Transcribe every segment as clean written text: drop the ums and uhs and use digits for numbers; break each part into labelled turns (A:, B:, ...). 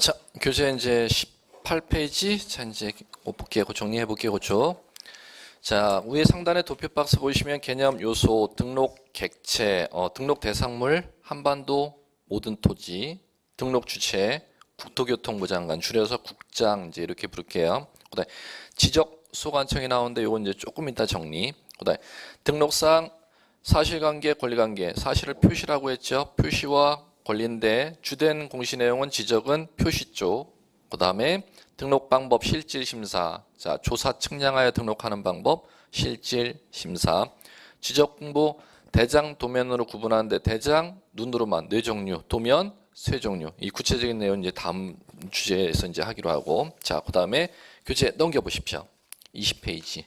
A: 자, 교재 이제 18페이지. 자, 이제 볼게요. 정리해 볼게요. 그죠? 자, 위에 상단에 도표 박스 보시면 개념 요소, 등록 객체, 등록 대상물, 한반도 모든 토지, 등록 주체, 국토교통부 장관, 줄여서 국장 이제 이렇게 부를게요. 그다음에 지적 소관청이 나오는데 요건 이제 조금 이따 정리. 그다음에 등록상 사실관계, 권리관계, 사실을 표시라고 했죠. 표시와 권리인데 주된 공시 내용은 지적은 표시 쪽. 그다음에 등록 방법 실질 심사. 자, 조사 측량하여 등록하는 방법 실질 심사. 지적 공부 대장 도면으로 구분하는데 대장 눈으로만 네 종류, 도면 세 종류. 이 구체적인 내용 이제 다음 주제에서 이제 하기로 하고. 자, 그다음에 교재 넘겨 보십시오. 20페이지.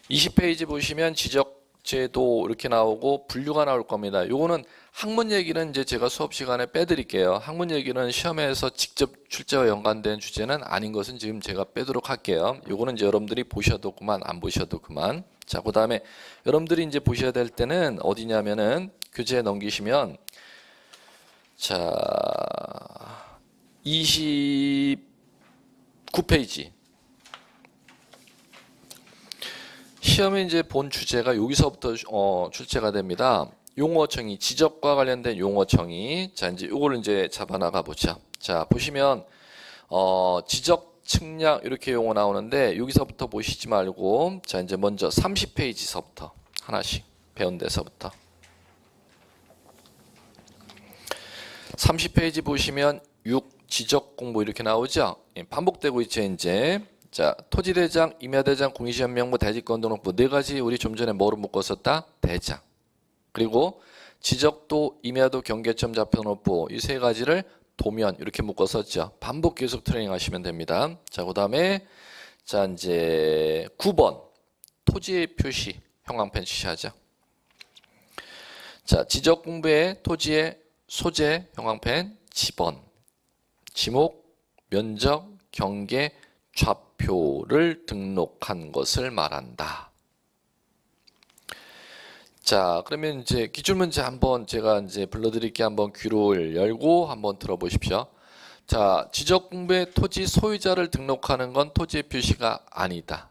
A: 20페이지 보시면 지적제도 이렇게 나오고 분류가 나올 겁니다. 요거는 학문 얘기는 이제 제가 수업 시간에 빼드릴게요. 학문 얘기는 시험에서 직접 출제와 연관된 주제는 아닌 것은 지금 제가 빼도록 할게요. 요거는 이제 여러분들이 보셔도 그만, 안 보셔도 그만. 자, 그 다음에 여러분들이 이제 보셔야 될 때는 어디냐면은 교재에 넘기시면 자 29페이지. 시험에 이제 본 주제가 여기서부터 출제가 됩니다. 용어청이, 지적과 관련된 용어청이. 자, 이제 요거를 이제 잡아나가 보자. 자, 보시면 지적, 측량 이렇게 용어 나오는데 여기서부터 보시지 말고 자, 이제 먼저 30페이지서부터 하나씩 배운 데서부터 30페이지 보시면 6 지적 공부 이렇게 나오죠. 반복되고 있죠, 이제. 자, 토지대장, 임야대장, 공시지명부, 대지권등록부 네 가지 우리 좀 전에 뭐로 묶었었다? 대장. 그리고 지적도, 임야도, 경계점, 좌표등록부 이 세 가지를 도면 이렇게 묶었었죠. 반복 계속 트레이닝 하시면 됩니다. 자, 그다음에 자, 이제 9번 토지의 표시 형광펜 지시하죠. 자, 지적 공부의 토지의 소재 형광펜 지번, 지목, 면적, 경계, 좌표를 등록한 것을 말한다. 자, 그러면 이제 기출문제 한번 제가 이제 불러드릴게. 한번 귀를 열고 한번 들어보십시오. 자, 지적 공부의 토지 소유자를 등록하는 건 토지의 표시가 아니다.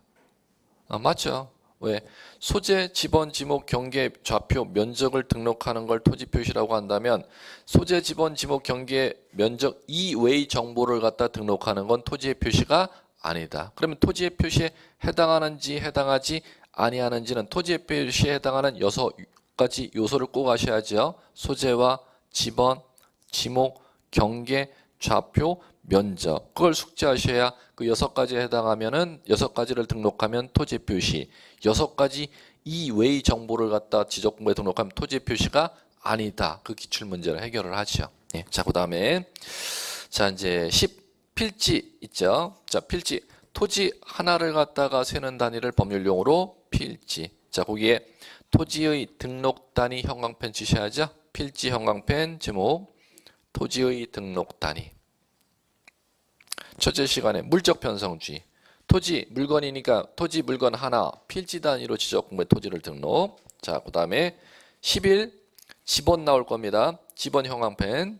A: 맞죠? 왜? 소재, 지번, 지목, 경계, 좌표, 면적을 등록하는 걸 토지 표시라고 한다면 소재, 지번, 지목, 경계, 면적 이외의 정보를 갖다 등록하는 건 토지의 표시가 아니다. 그러면 토지의 표시에 해당하는지 해당하지 아니하는지는 토지의 표시에 해당하는 6가지 요소를 꼭 아셔야죠. 소재와 지번, 지목, 경계, 좌표, 면적. 그걸 숙지하셔야 그 6가지에 해당하면은 6가지를 등록하면 토지 표시. 6가지 이외의 정보를 갖다 지적 공부에 등록하면 토지 표시가 아니다. 그 기출 문제를 해결을 하죠. 예. 자, 그다음에 자, 이제 10 필지 있죠. 자, 필지. 토지 하나를 갖다가 세는 단위를 법률용어로 필지. 자, 거기에 토지의 등록 단위 형광펜 지시하죠. 필지 형광펜 제목 토지의 등록 단위. 첫째 시간에 물적 편성주의. 토지 물건이니까 토지 물건 하나 필지 단위로 지적 공부에 토지를 등록. 자, 그다음에 11 지번 나올 겁니다. 지번 형광펜.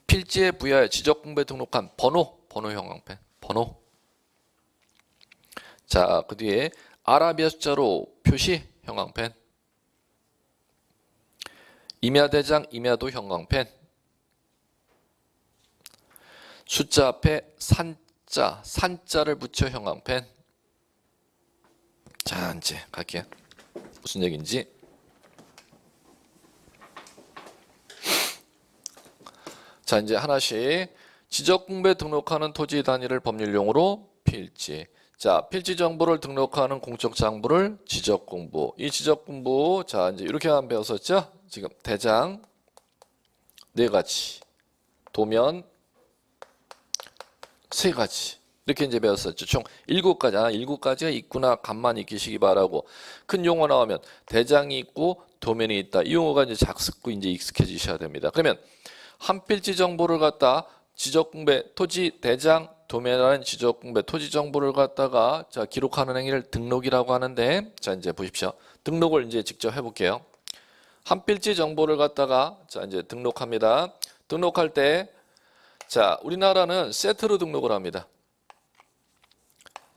A: 필지에 부여하여 지적 공부에 등록한 번호 형광펜. 번호. 자, 그 뒤에 아라비아 숫자로 표시 형광펜. 임야대장, 임야도 형광펜. 숫자 앞에 산자를 붙여 형광펜. 자, 이제 갈게요. 무슨 얘기인지. 자, 이제 하나씩 지적 공부에 등록하는 토지 단위를 법률용어로 필지. 자, 필지 정보를 등록하는 공적 장부를 지적 공부. 이 지적 공부 자, 이제 이렇게만 배웠었죠? 지금 대장 4가지, 도면 3가지. 이렇게 이제 배웠었죠. 총 7가지. 7가지가 있구나. 간만 익히시기 바라고. 큰 용어 나오면 대장이 있고 도면이 있다. 이 용어가 이제 작습고 이제 익숙해지셔야 됩니다. 그러면 한 필지 정보를 갖다 지적 공부에 토지 대장 도면이라는 지적 공부에 토지 정보를 갖다가 자, 기록하는 행위를 등록이라고 하는데 자, 이제 보십시오. 등록을 이제 직접 해볼게요. 한 필지 정보를 갖다가 자, 이제 등록합니다. 등록할 때 자, 우리나라는 세트로 등록을 합니다.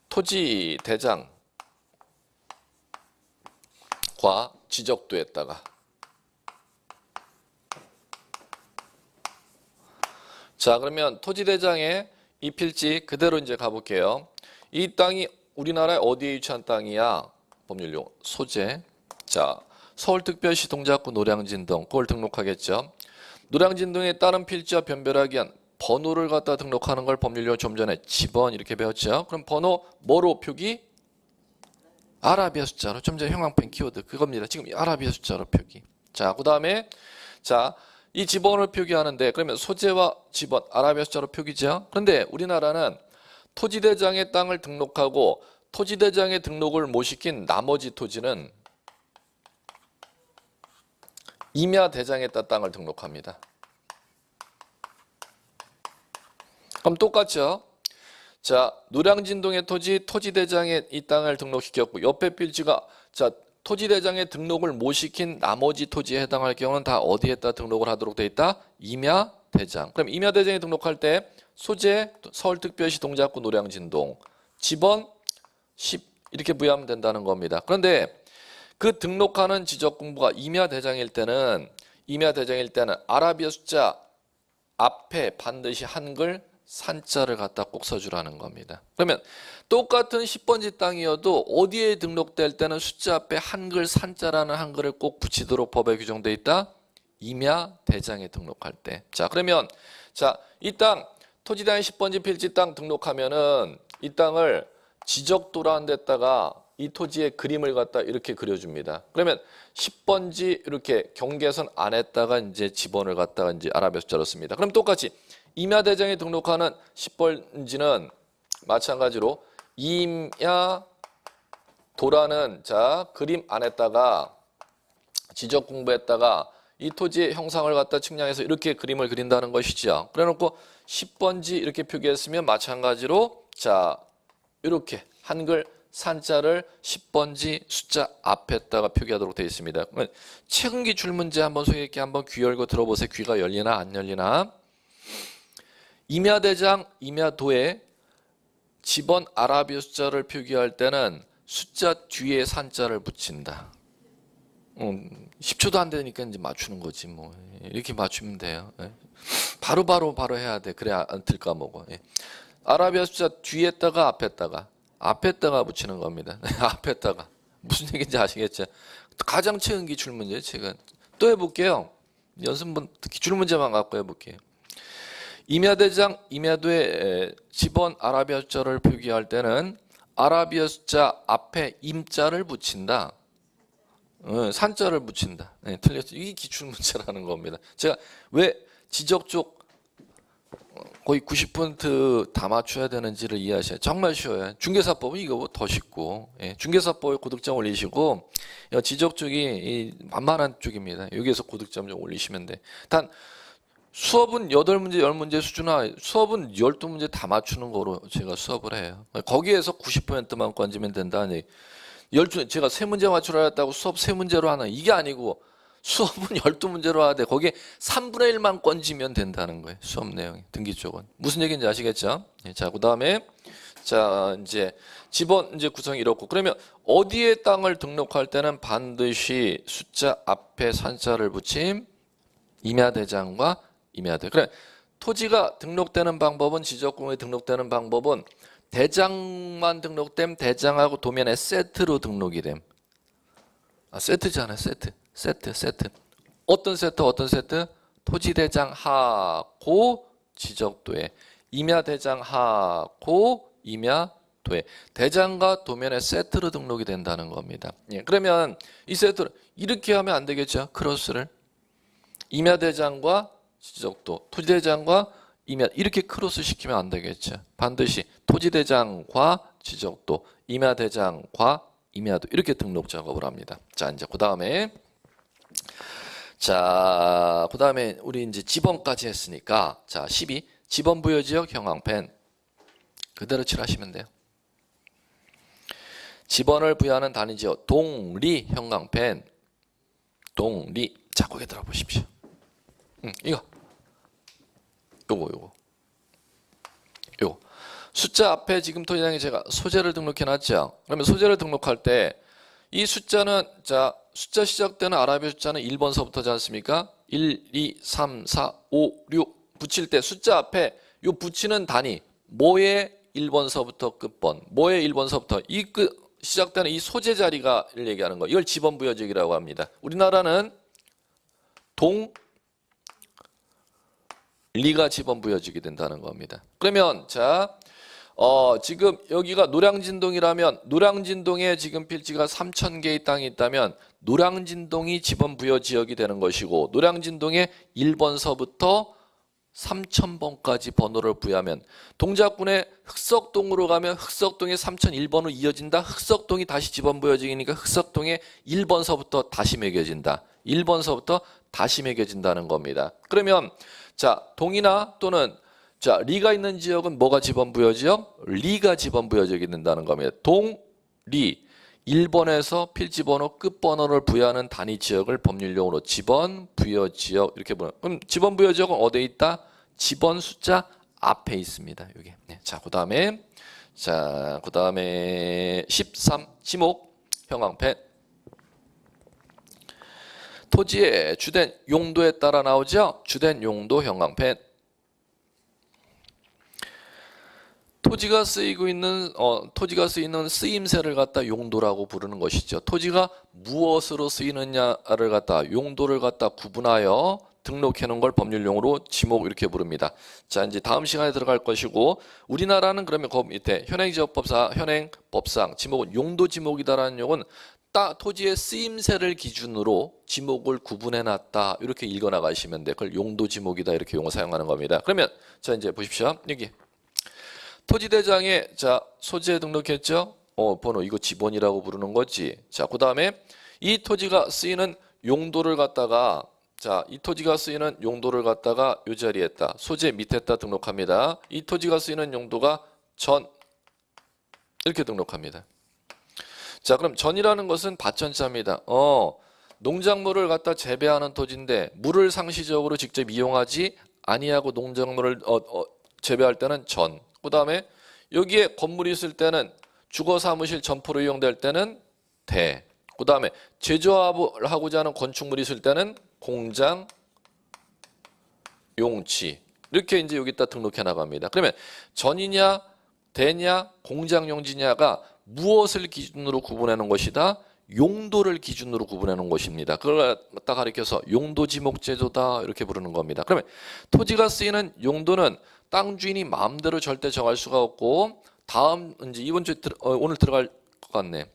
A: 토지 대장과 지적도에다가 자, 그러면 토지 대장에 이 필지 그대로 이제 가볼게요. 이 땅이 우리나라에 어디에 위치한 땅이야? 법률용 소재. 자, 서울특별시 동작구 노량진동 그걸 등록하겠죠. 노량진동에 따른 필지와 변별하기 위한 번호를 갖다 등록하는 걸 법률용 좀 전에 집원 이렇게 배웠죠. 그럼 번호 뭐로 표기? 아라비아 숫자로. 좀 전에 형광펜 키워드 그겁니다. 지금 아라비아 숫자로 표기. 자, 그 다음에 자, 이 지번을 표기하는데 그러면 소재와 지번 아라비아 숫자로 표기죠. 그런데 우리나라는 토지대장의 땅을 등록하고 토지대장의 등록을 못 시킨 나머지 토지는 임야대장에다 땅을 등록합니다. 그럼 똑같죠. 자, 노량진동의 토지대장에 이 땅을 등록시켰고 옆에 필지가 자 토지대장에 등록을 못 시킨 나머지 토지에 해당할 경우는 다 어디에다 등록을 하도록 돼 있다? 임야대장. 그럼 임야대장에 등록할 때 소재 서울특별시 동작구 노량진동 지번 10 이렇게 부여하면 된다는 겁니다. 그런데 그 등록하는 지적공부가 임야대장일 때는 아라비아 숫자 앞에 반드시 한글 산자를 갖다 꼭 써주라는 겁니다. 그러면 똑같은 10번지 땅이어도 어디에 등록될 때는 숫자 앞에 한글 산자라는 한글을 꼭 붙이도록 법에 규정되어 있다? 임야대장에 등록할 때. 자, 그러면 자, 이 땅 토지당 10번지 필지 땅 등록하면은 이 땅을 지적도라는 데다가 이 토지의 그림을 갖다 이렇게 그려줍니다. 그러면 10번지 이렇게 경계선 안에다가 이제 지번을 갖다가 이제 아라비아 숫자로 씁니다. 그럼 똑같이 임야대장에 등록하는 10번지는 마찬가지로 임야도라는 자 그림 안에다가 지적 공부했다가 이 토지의 형상을 갖다 측량해서 이렇게 그림을 그린다는 것이죠. 그래놓고 10번지 이렇게 표기했으면 마찬가지로 자 이렇게 한글 산자를 10번지 숫자 앞에다가 표기하도록 되어 있습니다. 최근 기출 문제 한번 소위 있게 한번 귀 열고 들어보세요. 귀가 열리나 안 열리나. 임야대장, 임야도에 지번 아라비아 숫자를 표기할 때는 숫자 뒤에 산자를 붙인다. 10초도 안 되니까 이제 맞추는 거지 뭐. 이렇게 맞추면 돼요. 바로 해야 돼. 그래야 안 틀까 먹어. 아라비아 숫자 뒤에다가 앞에다가 붙이는 겁니다. 앞에다가 무슨 얘기인지 아시겠죠? 가장 최근 기출 문제 제가 또 해볼게요. 연습문 기출 문제만 갖고 해볼게요. 임야대장, 임야도에 지번 아라비아 숫자를 표기할 때는 아라비아 숫자 앞에 임자를 붙인다. 산자를 붙인다. 네, 틀렸죠. 이게 기출 문제라는 겁니다. 제가 왜 지적 쪽 거의 90% 다 맞춰야 되는지를 이해하셔야 정말 쉬워요. 중개사법은 이거 더 쉽고 중개사법에 고득점 올리시고 지적 쪽이 만만한 쪽입니다. 여기에서 고득점 좀 올리시면 돼. 단 수업은 8문제, 10문제 수준화 수업은 12문제 다 맞추는 거로 제가 수업을 해요. 거기에서 90%만 건지면 된다니 12, 제가 3문제 맞추라 했다고 수업 3문제로 하나 이게 아니고 수업은 12문제로 하되 거기에 3분의 1만 건지면 된다는 거예요. 수업 내용이 등기 쪽은. 무슨 얘기인지 아시겠죠? 자, 그다음에 자, 이제 지번 이제 구성이 이렇고 그러면 어디에 땅을 등록할 때는 반드시 숫자 앞에 산자를 붙임 임야대장과 임야대. 그래. 토지가 등록되는 방법은 지적공에 등록되는 방법은 대장만 등록됨 대장하고 도면에 세트로 등록이 됨. 세트잖아요. 세트. 어떤 세트? 토지대장하고 지적도에 임야대장하고 임야도에 대장과 도면에 세트로 등록이 된다는 겁니다. 그러면 이 세트를 이렇게 하면 안 되겠죠. 크로스를 임야대장과 지적도, 토지대장과 임야 이렇게 크로스 시키면 안 되겠죠. 반드시 토지대장과 지적도, 임야대장과 임야도 이렇게 등록 작업을 합니다. 자, 이제 그다음에 우리 이제 지번까지 했으니까 자, 12 지번 부여 지역 형광펜 그대로 칠하시면 돼요. 지번을 부여하는 단위 지역 동리 형광펜 동리 자, 거기 들어보십시오. 이거 숫자 앞에 지금 토지장에 제가 소재를 등록해 놨죠. 그러면 소재를 등록할 때 이 숫자는 자 숫자 시작되는 아라비아 숫자는 1번서부터지 않습니까? 1, 2, 3, 4, 5, 6 붙일 때 숫자 앞에 요 붙이는 단위 뭐의 1번서부터 끝번 뭐의 1번서부터 이 시작되는 이 소재 자리가 얘기하는 거 이걸 지번부여적이라고 합니다. 우리나라는 리가 지번부여적이 된다는 겁니다. 그러면 자 지금 여기가 노량진동이라면 노량진동에 지금 필지가 3,000개의 땅이 있다면 노량진동이 지번부여 지역이 되는 것이고 노량진동에 1번서부터 3,000번까지 번호를 부여하면 동작군의 흑석동으로 가면 흑석동에 3,001번으로 이어진다. 흑석동이 다시 지번부여지니까 흑석동에 1번서부터 다시 매겨진다. 1번서부터 다시 매겨진다는 겁니다. 그러면 자 동이나 또는 자 리가 있는 지역은 뭐가 지번부여지역? 리가 지번부여지게 된다는 겁니다. 동, 리 1번에서 필지번호 끝번호를 부여하는 단위 지역을 법률용어로 지번부여지역 이렇게 부르는. 그럼 지번부여지역은 어디에 있다? 지번 숫자 앞에 있습니다. 여기. 네, 자 그다음에 13 지목 형광펜 토지의 주된 용도에 따라 나오죠. 주된 용도 형광펜. 토지가 쓰이는 쓰임새를 갖다 용도라고 부르는 것이죠. 토지가 무엇으로 쓰이느냐를 갖다 용도를 갖다 구분하여 등록해 놓은 걸 법률용어로 지목 이렇게 부릅니다. 자, 이제 다음 시간에 들어갈 것이고 우리나라는 그러면 그 밑에 현행법상 지목은 용도 지목이다라는 용은 토지의 쓰임새를 기준으로 지목을 구분해 놨다. 이렇게 읽어 나가시면 돼. 그걸 용도 지목이다 이렇게 용어 사용하는 겁니다. 그러면 자, 이제 보십시오. 여기 토지대장에 자 소재 등록했죠. 번호 이거 지번이라고 부르는 거지. 자 그다음에 이 토지가 쓰이는 용도를 갖다가 이 토지가 쓰이는 용도를 갖다가 이 자리에다 소재 밑에다 등록합니다. 이 토지가 쓰이는 용도가 전 이렇게 등록합니다. 자 그럼 전이라는 것은 밭전자입니다. 농작물을 갖다 재배하는 토지인데 물을 상시적으로 직접 이용하지 아니하고 농작물을 재배할 때는 전. 그 다음에 여기에 건물이 있을 때는 주거사무실 점포로 이용될 때는 대. 그 다음에 제조업을 하고자 하는 건축물이 있을 때는 공장, 용지. 이렇게 이제 여기다 등록해 나갑니다. 그러면 전이냐, 대냐, 공장 용지냐가 무엇을 기준으로 구분해 놓은 것이다? 용도를 기준으로 구분해 놓은 것입니다. 그걸 딱 가리켜서 용도지목제도다 이렇게 부르는 겁니다. 그러면 토지가 쓰이는 용도는 땅 주인이 마음대로 절대 정할 수가 없고 다음 이제 이번 주에 오늘 들어갈 것 같네.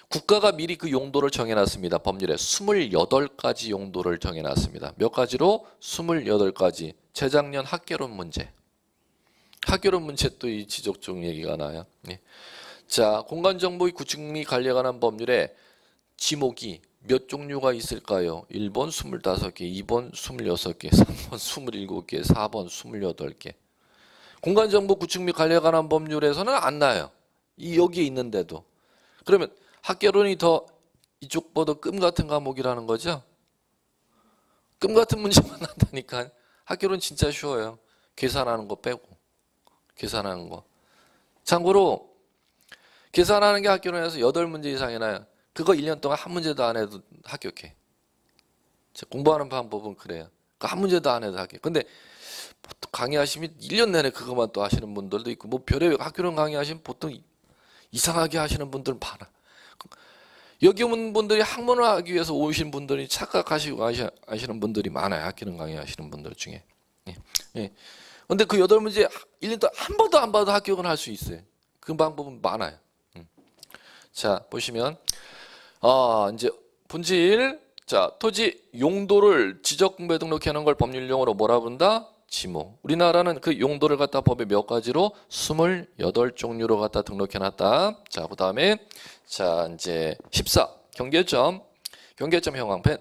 A: 국가가 미리 그 용도를 정해놨습니다. 법률에 28가지 용도를 정해놨습니다. 몇 가지로? 28가지. 재작년 학개론 문제. 학개론 문제 또 이 지적종 얘기가 나요. 예. 자, 공간정보의 구축 및 관리에 관한 법률에 지목이 몇 종류가 있을까요? 1번 25개, 2번 26개, 3번 27개, 4번 28개. 공간정보 구축 및 관리에 관한 법률에서는 안 나요. 여기에 있는데도. 그러면 학개론이 더 이쪽보다 끔 같은 과목이라는 거죠? 끔 같은 문제만 난다니까. 학개론 진짜 쉬워요. 계산하는 거 빼고. 계산하는 거. 참고로 계산하는 게 학개론에서 8문제 이상이 나요. 그거 1년 동안 한 문제도 안 해도 합격해. 공부하는 방법은 그래요. 한 문제도 안 해도 합격. 근데 강의하시면 1년 내내 그것만 또 하시는 분들도 있고 뭐 별의 학교론 강의하시면 보통 이상하게 하시는 분들 많아. 여기 오는 분들이 학문을 하기 위해서 오신 분들이 착각하시고 하시는 분들이 많아요. 학교론 강의하시는 분들 중에. 예. 예. 근데 그 8문제 1년 동안 한 번도 안 봐도 합격은 할 수 있어요. 그 방법은 많아요. 자, 보시면 이제 본질. 자, 토지 용도를 지적공부에 등록해 놓은 걸 법률용어로 뭐라 부른다? 지목. 우리나라는 그 용도를 갖다 법에 몇 가지로 28종류로 갖다 등록해 놨다. 자, 그다음에 자, 이제 14 경계점 형광펜.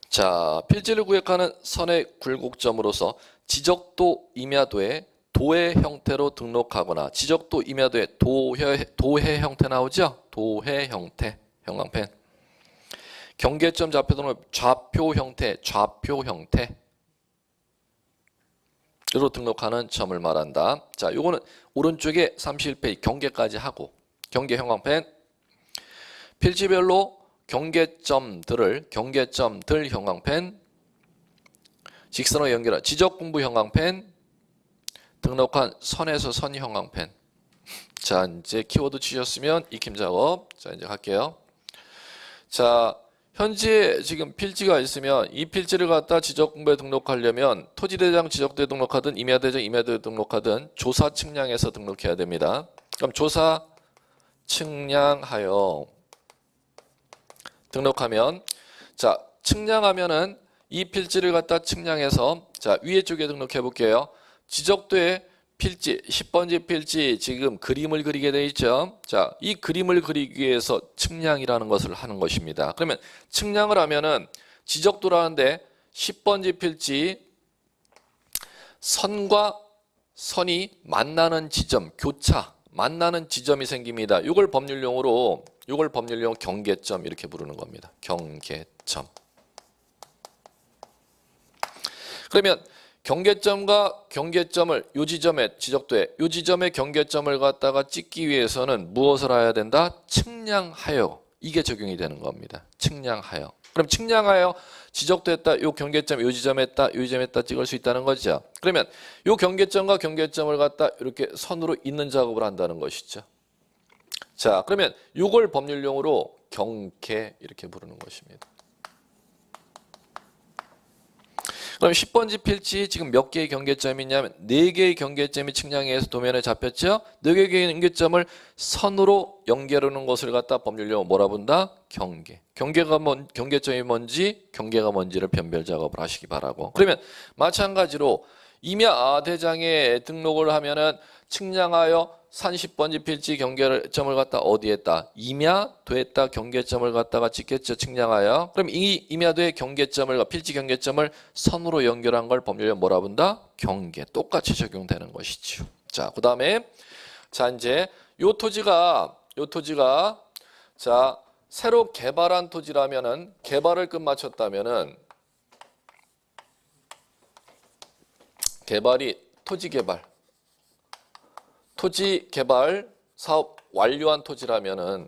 A: 자, 필지를 구획하는 선의 굴곡점으로서 지적도 임야도에 도해 형태로 등록하거나 지적도 임야도에 도해 형태 나오죠? 도해 형태 형광펜. 경계점 좌표 등록 좌표 형태. 로 등록하는 점을 말한다. 자, 요거는 오른쪽에 31페이지 경계까지 하고 경계 형광펜 필지별로 경계점들 형광펜 직선으로 연결한 지적공부 형광펜 등록한 선에서 선 형광펜. 자, 이제 키워드 치셨으면 익힘 작업. 자, 이제 갈게요. 자, 현재 지금 필지가 있으면 이 필지를 갖다 지적공부에 등록하려면 토지대장 지적도에 등록하든 임야대장 임야도에 등록하든 조사 측량해서 등록해야 됩니다. 그럼 조사 측량하여 등록하면 자, 측량하면은 이 필지를 갖다 측량해서 자, 위에 쪽에 등록해 볼게요. 지적도에 필지 10번지 필지 지금 그림을 그리게 돼 있죠. 자, 이 그림을 그리기 위해서 측량이라는 것을 하는 것입니다. 그러면 측량을 하면은 지적도라는데 10번지 필지 선과 선이 만나는 지점, 교차, 만나는 지점이 생깁니다. 이걸 법률용어로 경계점 이렇게 부르는 겁니다. 경계점. 그러면 경계점과 경계점을 요 지점에 지적도에 요 지점의 경계점을 갖다가 찍기 위해서는 무엇을 해야 된다? 측량하여. 이게 적용이 되는 겁니다. 측량하여. 그럼 측량하여 지적도했다. 요 경계점 요 지점에 있다. 요 지점에 있다 찍을 수 있다는 거죠. 그러면 요 경계점과 경계점을 갖다 이렇게 선으로 잇는 작업을 한다는 것이죠. 자, 그러면 요걸 법률용어로 경계 이렇게 부르는 것입니다. 그럼 10번지 필지 지금 몇 개의 경계점이 있냐면 4개의 경계점이 측량해서 도면에 잡혔죠. 4개의 경계점을 선으로 연결하는 것을 갖다 법률용어 뭐라 본다? 경계. 경계점이 뭔지 경계가 뭔지를 변별 작업을 하시기 바라고. 그러면 마찬가지로 임야 대장에 등록을 하면은 측량하여 산 10번지 필지 경계점을 갖다 어디에 했다? 임야도에 했다 경계점을 갖다가 찍겠죠. 측량하여. 그럼 이 임야도의 경계점을 필지 경계점을 선으로 연결한 걸 법률에 뭐라 본다? 경계. 똑같이 적용되는 것이죠. 자, 그다음에 자, 이제 요 토지가 자, 새로 개발한 토지라면은 개발을 끝마쳤다면은 개발이 토지 개발 사업 완료한 토지라면은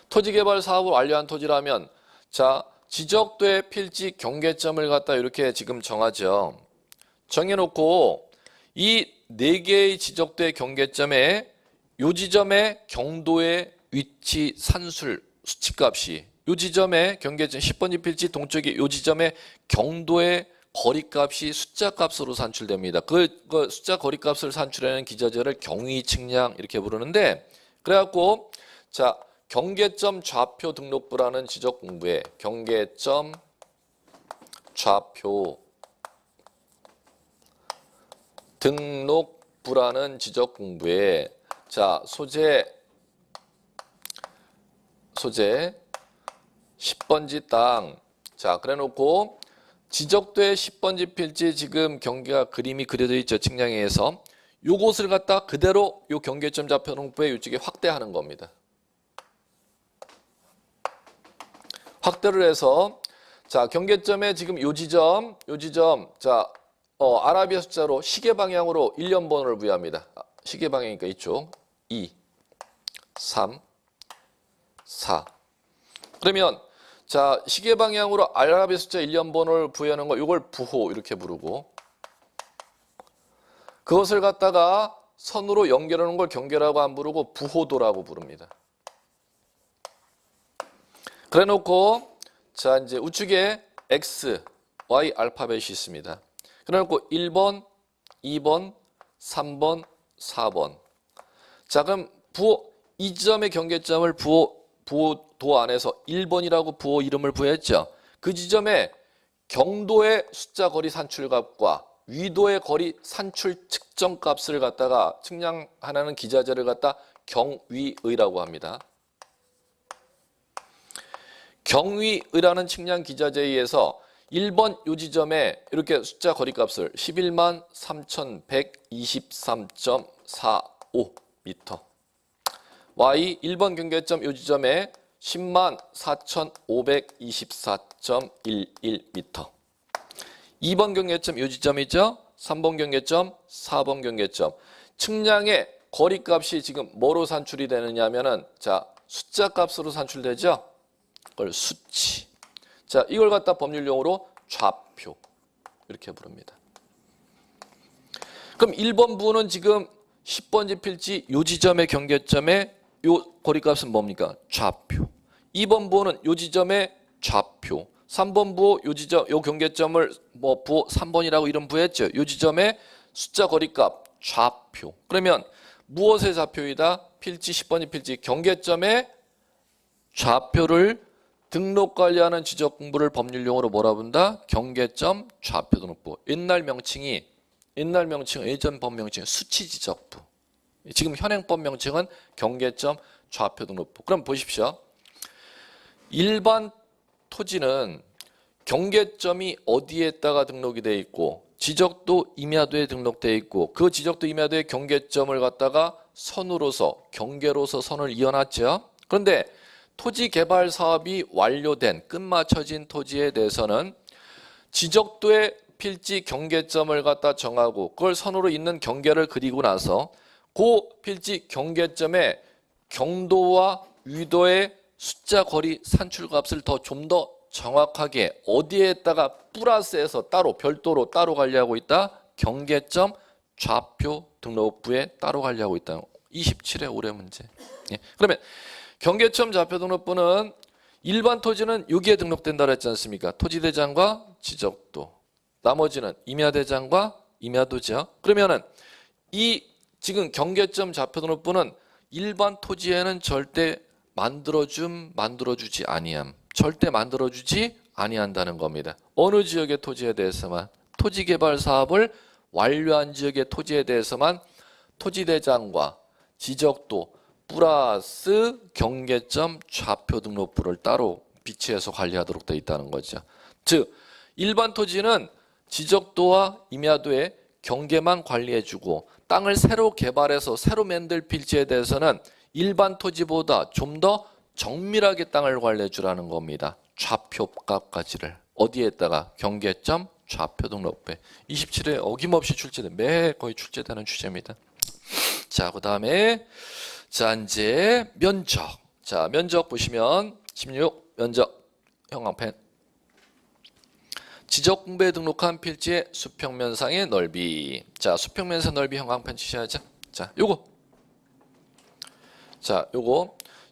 A: 토지 개발 사업을 완료한 토지라면 자, 지적도의 필지 경계점을 갖다 이렇게 지금 정하죠. 정해놓고 이 4개의 지적도의 경계점에 요 지점의 경도의 위치 산술 수치값이 요 지점의 경계점 10번지 필지 동쪽의 요 지점의 경도의 거리값이 숫자값으로 산출됩니다. 그 숫자 거리값을 산출하는 기자재를 경위 측량 이렇게 부르는데 그래갖고 자, 경계점 좌표 등록부라는 지적 공부에 경계점 좌표 등록부라는 지적 공부에 자, 소재 10번지 땅 자, 그래 놓고 지적도의 10번지 필지 지금 경계가 그림이 그려져 있죠. 측량회에서. 요것을 갖다 그대로 요 경계점 좌표 등록부에 이쪽에 확대하는 겁니다. 확대를 해서 자, 경계점에 지금 요 지점 자, 아라비아 숫자로 시계 방향으로 1년번호를 부여합니다. 시계 방향이니까 이쪽 2 3 4 그러면 자, 시계 방향으로 아라비아 숫자 1년번호를 부여하는 거 이걸 부호 이렇게 부르고 그것을 갖다가 선으로 연결하는 걸 경계라고 안 부르고 부호도라고 부릅니다. 그래 놓고 자, 이제 우측에 X, Y 알파벳이 있습니다. 그래 놓고 1번, 2번, 3번, 4번. 자, 그럼 이 지점의 경계점을 부호도 안에서 1번이라고 부호 이름을 부여했죠. 그 지점에 경도의 숫자 거리 산출값과 위도의 거리 산출 측정 값을 갖다가 측량하는 기자재를 갖다 경위의라고 합니다. 경위의라는 측량 기자재에 의해서 1번 요 지점에 이렇게 숫자 거리 값을 11만 3,123.45m Y 1번 경계점 요 지점에 10만 4,524.11m 2번 경계점 요 지점이죠. 3번 경계점, 4번 경계점. 측량의 거리값이 지금 뭐로 산출이 되느냐 하면은 자, 숫자 값으로 산출되죠. 그걸 수치. 자, 이걸 갖다 법률용어로 좌표 이렇게 부릅니다. 그럼 1번 부호는 지금 10번지 필지 요 지점의 경계점에 요 거리값은 뭡니까? 좌표. 2번 부호는 요 지점의 좌표. 3번 부호 요 지점 요 경계점을 뭐 부호 3번이라고 이름 부여했죠. 요 지점의 숫자 거리값 좌표. 그러면 무엇의 좌표이다? 필지 10번지 필지 경계점의 좌표를 등록 관리하는 지적 공부를 법률용어로 뭐라 부른다? 경계점 좌표 등록부. 옛날 명칭은 예전 법 명칭은 수치 지적부. 지금 현행법 명칭은 경계점 좌표 등록부. 그럼 보십시오. 일반 토지는 경계점이 어디에다가 등록이 돼 있고 지적도 임야도에 등록돼 있고 그 지적도 임야도의 경계점을 갖다가 선으로서 경계로서 선을 이어놨죠. 그런데 토지 개발 사업이 완료된 끝마쳐진 토지에 대해서는 지적도의 필지 경계점을 갖다 정하고 그걸 선으로 잇는 경계를 그리고 나서 그 필지 경계점의 경도와 위도의 숫자 거리 산출값을 좀 더 정확하게 어디에다가 플러스해서 따로 별도로 따로 관리하고 있다? 경계점 좌표 등록부에 따로 관리하고 있다. 27회 올해 문제. 예. 그러면 경계점 좌표 등록부는 일반 토지는 여기에 등록된다 그랬지 않습니까? 토지대장과 지적도. 나머지는 임야대장과 임야도죠. 그러면은 이 지금 경계점 좌표 등록부는 일반 토지에는 절대 만들어주지 아니함. 절대 만들어주지 아니한다는 겁니다. 어느 지역의 토지에 대해서만 토지개발 사업을 완료한 지역의 토지에 대해서만 토지대장과 지적도 플러스 경계점 좌표 등록부를 따로 비치해서 관리하도록 되어 있다는 거죠. 즉 일반 토지는 지적도와 임야도의 경계만 관리해주고 땅을 새로 개발해서 새로 만들 필지에 대해서는 일반 토지보다 좀 더 정밀하게 땅을 관리해 주라는 겁니다. 좌표값까지를 어디에다가 경계점 좌표 등록부에 27회 어김없이 출제된 매 거의 출제되는 주제입니다. 자, 그다음에 자 이제 면적. 자, 면적 보시면 16 면적 형광펜. 지적 공부에 등록한 필지의 수평면상의 넓이. 자, 수평면상 넓이 형광펜 치셔야죠. 자, 요거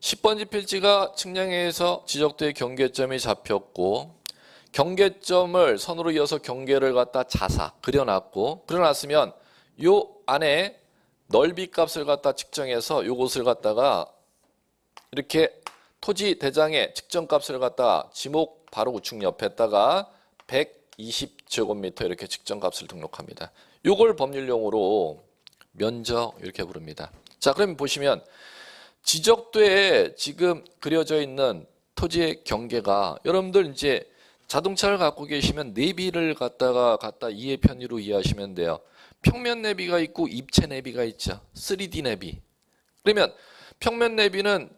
A: 10번지 필지가 측량해서 지적도의 경계점이 잡혔고 경계점을 선으로 이어서 경계를 갖다 그려놨고 그려놨으면 요 안에 넓이 값을 갖다 측정해서 요것을 갖다가 이렇게 토지 대장의 측정 값을 갖다 지목 바로 우측 옆에다가 120제곱미터 이렇게 측정 값을 등록합니다. 요걸 법률용어로 면적 이렇게 부릅니다. 자, 그러면 보시면 지적도에 지금 그려져 있는 토지의 경계가 여러분들 이제 자동차를 갖고 계시면 내비를 갖다 이해 편의로 이해하시면 돼요. 평면 내비가 있고 입체 내비가 있죠. 3D 내비. 그러면 평면 내비는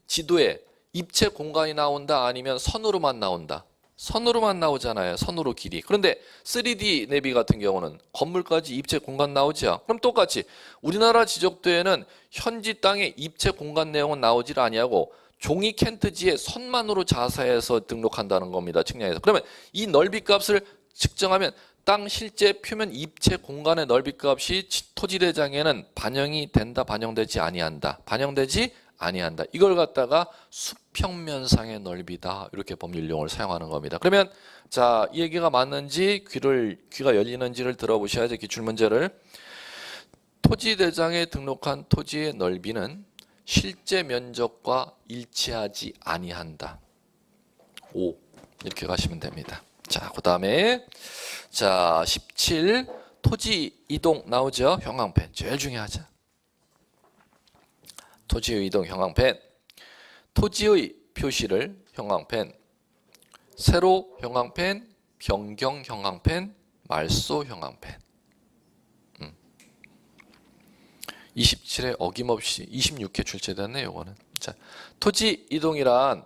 A: 지도에 입체 공간이 나온다 아니면 선으로만 나온다. 선으로만 나오잖아요. 선으로 길이. 그런데 3D 내비 같은 경우는 건물까지 입체 공간 나오죠. 그럼 똑같이 우리나라 지적도에는 현지 땅의 입체 공간 내용은 나오질 아니하고 종이 캔트지에 선만으로 자사해서 등록한다는 겁니다. 측량해서. 그러면 이 넓이 값을 측정하면 땅 실제 표면 입체 공간의 넓이 값이 토지대장에는 반영되지 아니한다. 이걸 갖다가 수평면상의 넓이다. 이렇게 법률용어를 사용하는 겁니다. 그러면 자, 이 얘기가 맞는지 귀가 열리는지를 들어보셔야죠. 기출문제를. 토지대장에 등록한 토지의 넓이는 실제 면적과 일치하지 아니한다. 5 이렇게 가시면 됩니다. 자, 그다음에 자, 17 토지 이동 나오죠. 형광펜 제일 중요하죠. 토지의 이동 형광펜. 토지의 표시를 형광펜. 세로 형광펜, 변경 형광펜, 말소 형광펜. 27회 어김없이 26회 출제됐네 요거는. 자, 토지 이동이란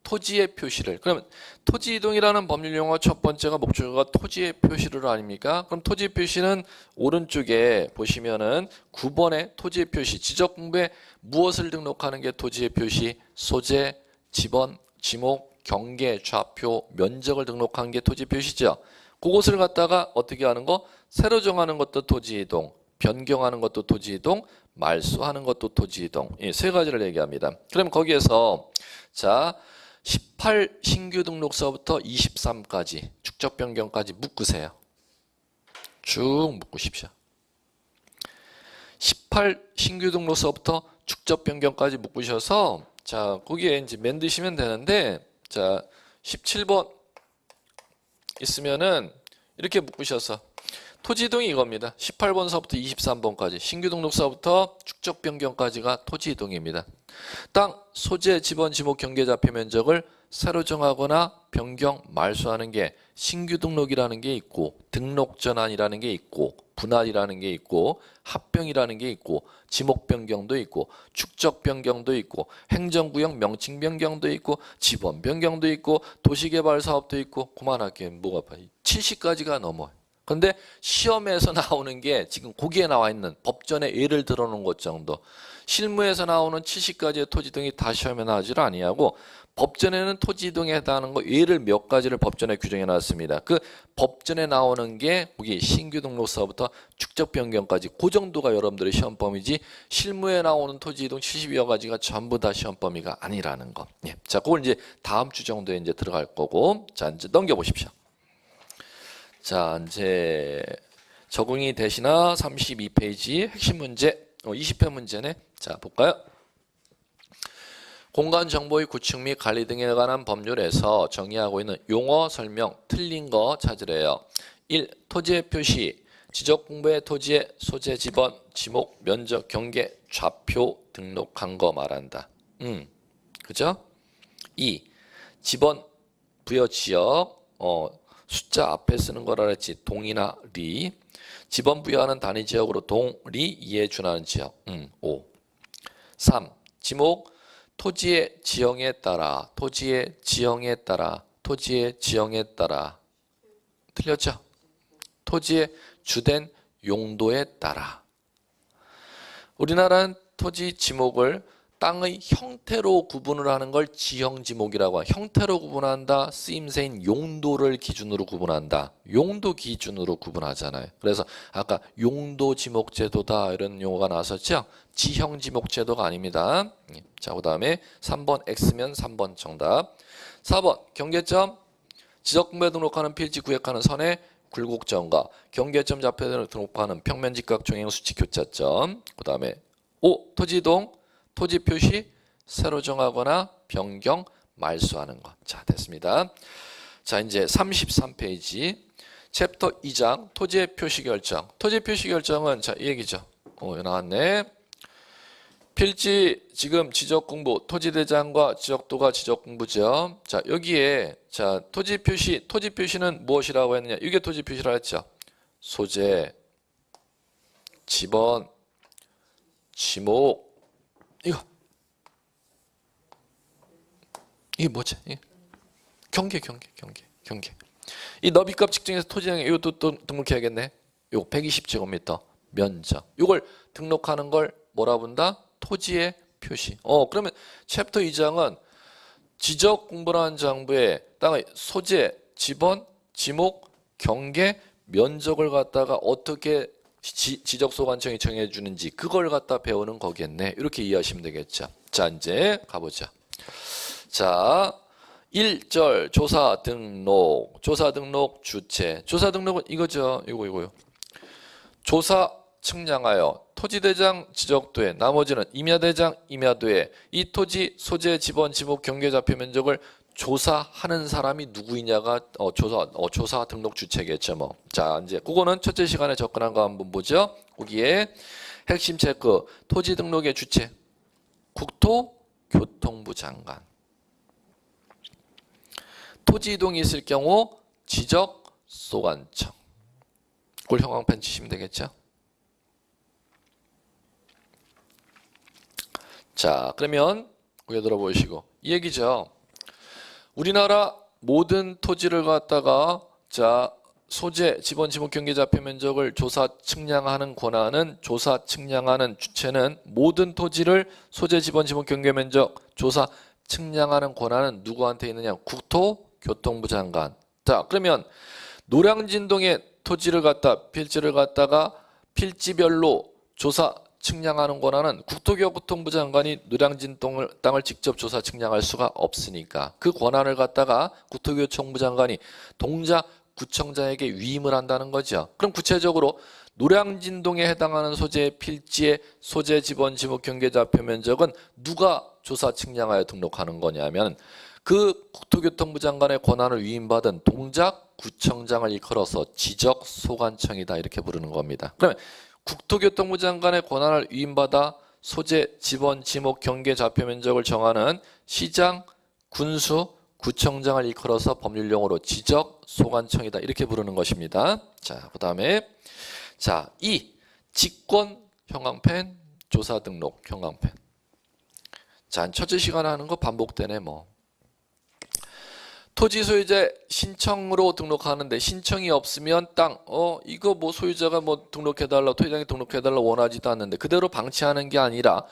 A: 토지의 표시를. 그럼 토지 이동이라는 법률 용어 첫 번째가 목적어가 토지의 표시를 아닙니까? 그럼 토지 표시는 오른쪽에 보시면은 9번에 토지의 표시, 지적 공부에 무엇을 등록하는 게 토지의 표시, 소재, 지번, 지목, 경계, 좌표, 면적을 등록한 게 토지 표시죠. 그것을 갖다가 어떻게 하는 거? 새로 정하는 것도 토지 이동, 변경하는 것도 토지 이동, 말소하는 것도 토지 이동. 이 세 가지를 얘기합니다. 그럼 거기에서 자 18 신규 등록서부터 23까지 축적 변경까지 묶으세요. 쭉 묶으십시오. 18 신규 등록서부터 축적 변경까지 묶으셔서 자 거기에 이제 만드시면 되는데 자 17번 있으면은 이렇게 묶으셔서 토지 이동이 이겁니다. 18번서부터 23번까지 신규 등록서부터 축적 변경까지가 토지 이동입니다. 땅, 소재, 지번, 지목, 경계, 좌표, 면적을 새로 정하거나 변경, 말소하는 게 신규 등록이라는 게 있고 등록 전환이라는 게 있고 분할이라는 게 있고 합병이라는 게 있고 지목 변경도 있고 축적 변경도 있고 행정구역 명칭 변경도 있고 지번 변경도 있고 도시개발 사업도 있고 그만할게 뭐가 70가지가 넘어요. 근데 시험에서 나오는 게 지금 거기에 나와 있는 법전에 예를 들어 놓은 것 정도. 실무에서 나오는 70가지의 토지 등이 다 시험에 나오질 아니하고 법전에는 토지 이동에 해당하는 거 예를 몇 가지를 법전에 규정해 놨습니다. 그 법전에 나오는 게 거기 신규 등록서부터 축적 변경까지 그 정도가 여러분들의 시험 범위지 실무에 나오는 토지 이동 70여 가지가 전부 다 시험 범위가 아니라는 거. 예. 자, 그걸 이제 다음 주 정도에 이제 들어갈 거고. 자, 이제 넘겨 보십시오. 자, 이제 적응이 되시나 32페이지 핵심 문제 20회 문제네. 자, 볼까요? 공간 정보의 구축 및 관리 등에 관한 법률에서 정의하고 있는 용어 설명 틀린 거 찾으래요. 1. 토지의 표시 지적 공부의 토지의 소재, 지번, 지목, 면적, 경계, 좌표 등록한 거 말한다. 그죠? 2. 지번 부여 지역 숫자 앞에 쓰는 거라 그랬지. 동이나 리. 지번 부여하는 단위 지역으로 동, 리, 이에 준하는 지역. 5. 3. 지목 토지의 지형에 따라 토지의 지형에 따라 토지의 지형에 따라 틀렸죠? 토지의 주된 용도에 따라 우리나라는 토지 지목을 땅의 형태로 구분을 하는 걸 지형지목이라고 해요. 형태로 구분한다. 쓰임새인 용도를 기준으로 구분한다. 용도 기준으로 구분하잖아요. 그래서 아까 용도지목제도다 이런 용어가 나왔었죠. 지형지목제도가 아닙니다. 자, 그 다음에 3번 X면 3번 정답. 4번 경계점 지적공부에 등록하는 필지 구획하는 선의 굴곡점과 경계점 좌표에 등록하는 평면 직각 종행 수치 교차점. 그 다음에 5. 토지이동 토지 표시 새로 정하거나 변경 말소하는 것. 자, 됐습니다. 자, 이제 33페이지 챕터 2장 토지의 표시 결정. 토지 표시 결정은 자, 이 얘기죠. 나왔네. 필지 지금 지적 공부 토지 대장과 지적도가 지적 공부죠. 자, 여기에 자, 토지 표시는 무엇이라고 했느냐? 이게 토지 표시라 했죠. 소재, 지번, 지목 이게 뭐지? 경계. 이 너비값 측정해서 토지량에 이것도 또 등록해야겠네. 요 120제곱미터 면적. 이걸 등록하는 걸 뭐라 본다? 토지의 표시. 그러면 챕터 2장은 지적 공부라는 장부에 땅의 소재, 지번, 지목, 경계, 면적을 갖다가 어떻게 지적소관청이 정해주는지 그걸 갖다 배우는 거겠네. 이렇게 이해하시면 되겠죠. 자, 이제 가보자. 자, 1절 조사 등록 주체. 조사 등록은 이거죠. 이거요. 조사 측량하여 토지대장 지적도에 나머지는 임야대장 임야도에 이 토지 소재 지번 지목 경계 좌표 면적을 조사하는 사람이 누구이냐가 조사 등록 주체겠죠. 뭐. 자, 이제 그거는 첫째 시간에 접근한 거 한번 보죠. 거기에 핵심 체크 토지 등록의 주체 국토교통부 장관. 토지 이동이 있을 경우 지적소관청. 그걸 형광펜 치시면 되겠죠. 자, 그러면 고개 들어보시고 이 얘기죠. 우리나라 모든 토지를 갖다가 자 소재, 지번, 지목, 경계, 좌표 면적을 조사, 측량하는 권한은 조사, 측량하는 주체는 모든 토지를 소재, 지번, 지목, 경계, 면적 조사, 측량하는 권한은 누구한테 있느냐? 국토교통부 장관. 자, 그러면 노량진동의 토지를 갖다 필지를 갖다가 필지별로 조사, 측량하는 권한은 국토교통부 장관이 노량진 땅을 직접 조사 측량할 수가 없으니까 그 권한을 갖다가 국토교통부 장관이 동작구청장에게 위임을 한다는 거죠. 그럼 구체적으로 노량진동에 해당하는 소재의 필지의 소재, 지번, 지목, 경계, 좌표 면적은 누가 조사 측량하여 등록하는 거냐면 그 국토교통부 장관의 권한을 위임받은 동작구청장을 일컬어서 지적소관청이다 이렇게 부르는 겁니다. 그러면 국토교통부 장관의 권한을 위임받아 소재, 지번, 지목, 경계, 좌표 면적을 정하는 시장, 군수, 구청장을 일컬어서 법률용어로 지적소관청이다 이렇게 부르는 것입니다. 자, 그 다음에 자, 2. 직권 형광펜 조사 등록 형광펜. 자, 첫째 시간에 하는 거 반복되네 뭐. 토지 소유자 신청으로 등록하는데 신청이 없으면 땅, 이거 뭐 소유자가 뭐 등록해달라, 토지장에 등록해달라 원하지도 않는데 그대로 방치하는 게 아니라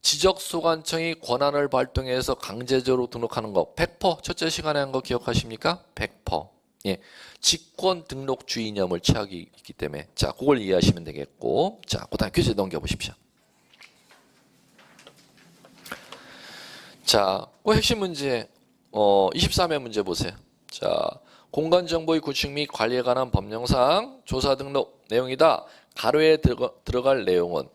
A: 지적소관청이 권한을 발동해서 강제적으로 등록하는 거 100% 첫째 시간에 한 거 기억하십니까? 100%. 예. 직권 등록주 이념을 취하고 있기 때문에 자, 그걸 이해하시면 되겠고 자, 그 다음 퀴즈 넘겨보십시오. 자, 그 핵심 문제 23회 문제 보세요. 자, 공간정보의 구축 및 관리에 관한 법령상 조사 등록 내용이다. 가로에 들어갈 내용은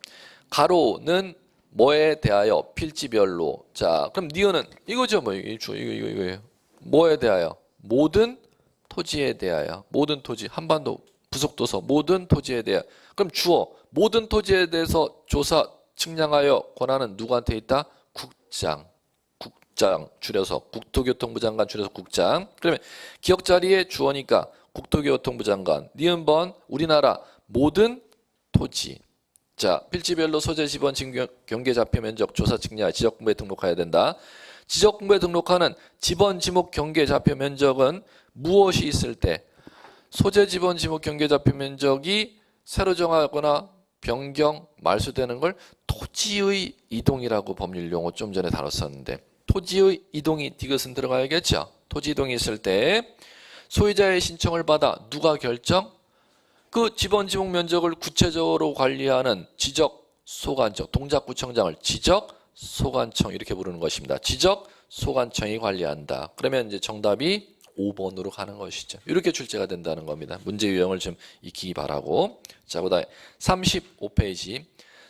A: 가로는 뭐에 대하여 필지별로 자, 그럼 니은은 이거죠 뭐 이거예요. 뭐에 대하여 모든 토지에 대하여 모든 토지 한반도 부속도서 모든 토지에 대하여 그럼 주어 모든 토지에 대해서 조사 측량하여 권한은 누구한테 있다? 국장 줄여서 국토교통부 장관 줄여서 국장. 그러면 기억 자리에 주어니까 국토교통부 장관. 니은번 우리나라 모든 토지. 자, 필지별로 소재, 지번, 경계, 좌표, 면적, 조사, 측량, 지적공부에 등록해야 된다. 지적공부에 등록하는 지번, 지목, 경계, 좌표, 면적은 무엇이 있을 때 소재, 지번, 지목, 경계, 좌표, 면적이 새로 정하거나 변경, 말소되는 걸 토지의 이동이라고 법률용어 좀 전에 다뤘었는데 토지의 이동이 디귿은 들어가야겠죠. 토지 이동이 있을 때 소유자의 신청을 받아 누가 결정? 그 지번 지목 면적을 구체적으로 관리하는 지적소관청, 동작구청장을 지적소관청 이렇게 부르는 것입니다. 지적소관청이 관리한다. 그러면 이제 정답이 5번으로 가는 것이죠. 이렇게 출제가 된다는 겁니다. 문제 유형을 좀 익히기 바라고. 자, 그다음에 35페이지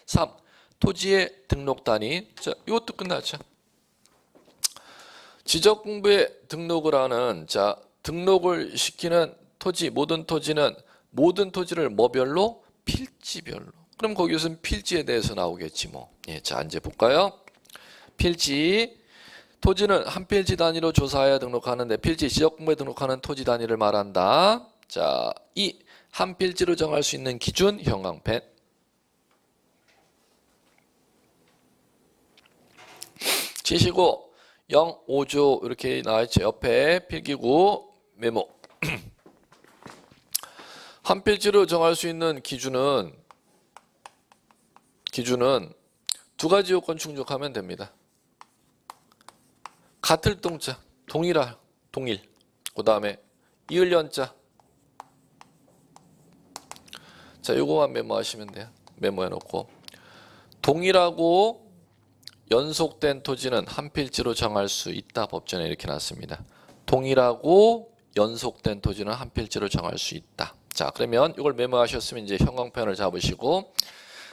A: 3. 토지의 등록 단위. 자, 이것도 끝났죠. 지적공부에 등록을 하는 자 등록을 시키는 토지 모든 토지는 모든 토지를 뭐별로? 필지별로. 그럼 거기서는 필지에 대해서 나오겠지 뭐. 예, 자 이제 볼까요? 필지 토지는 한 필지 단위로 조사하여 등록하는데 필지 지적공부에 등록하는 토지 단위를 말한다. 자, 이 한 필지로 정할 수 있는 기준 형광펜. 치시고 0, 5조 이렇게 나와있죠. 옆에 필기구 메모. 한 필지로 정할 수 있는 기준은 두 가지 요건 충족하면 됩니다. 같을 동자, 동일. 그 다음에 이을연자. 자, 요거만 메모하시면 돼요. 메모해놓고 동일하고 연속된 토지는 한 필지로 정할 수 있다. 법전에 이렇게 놨습니다. 동일하고 연속된 토지는 한 필지로 정할 수 있다. 자, 그러면 이걸 메모하셨으면 이제 형광펜을 잡으시고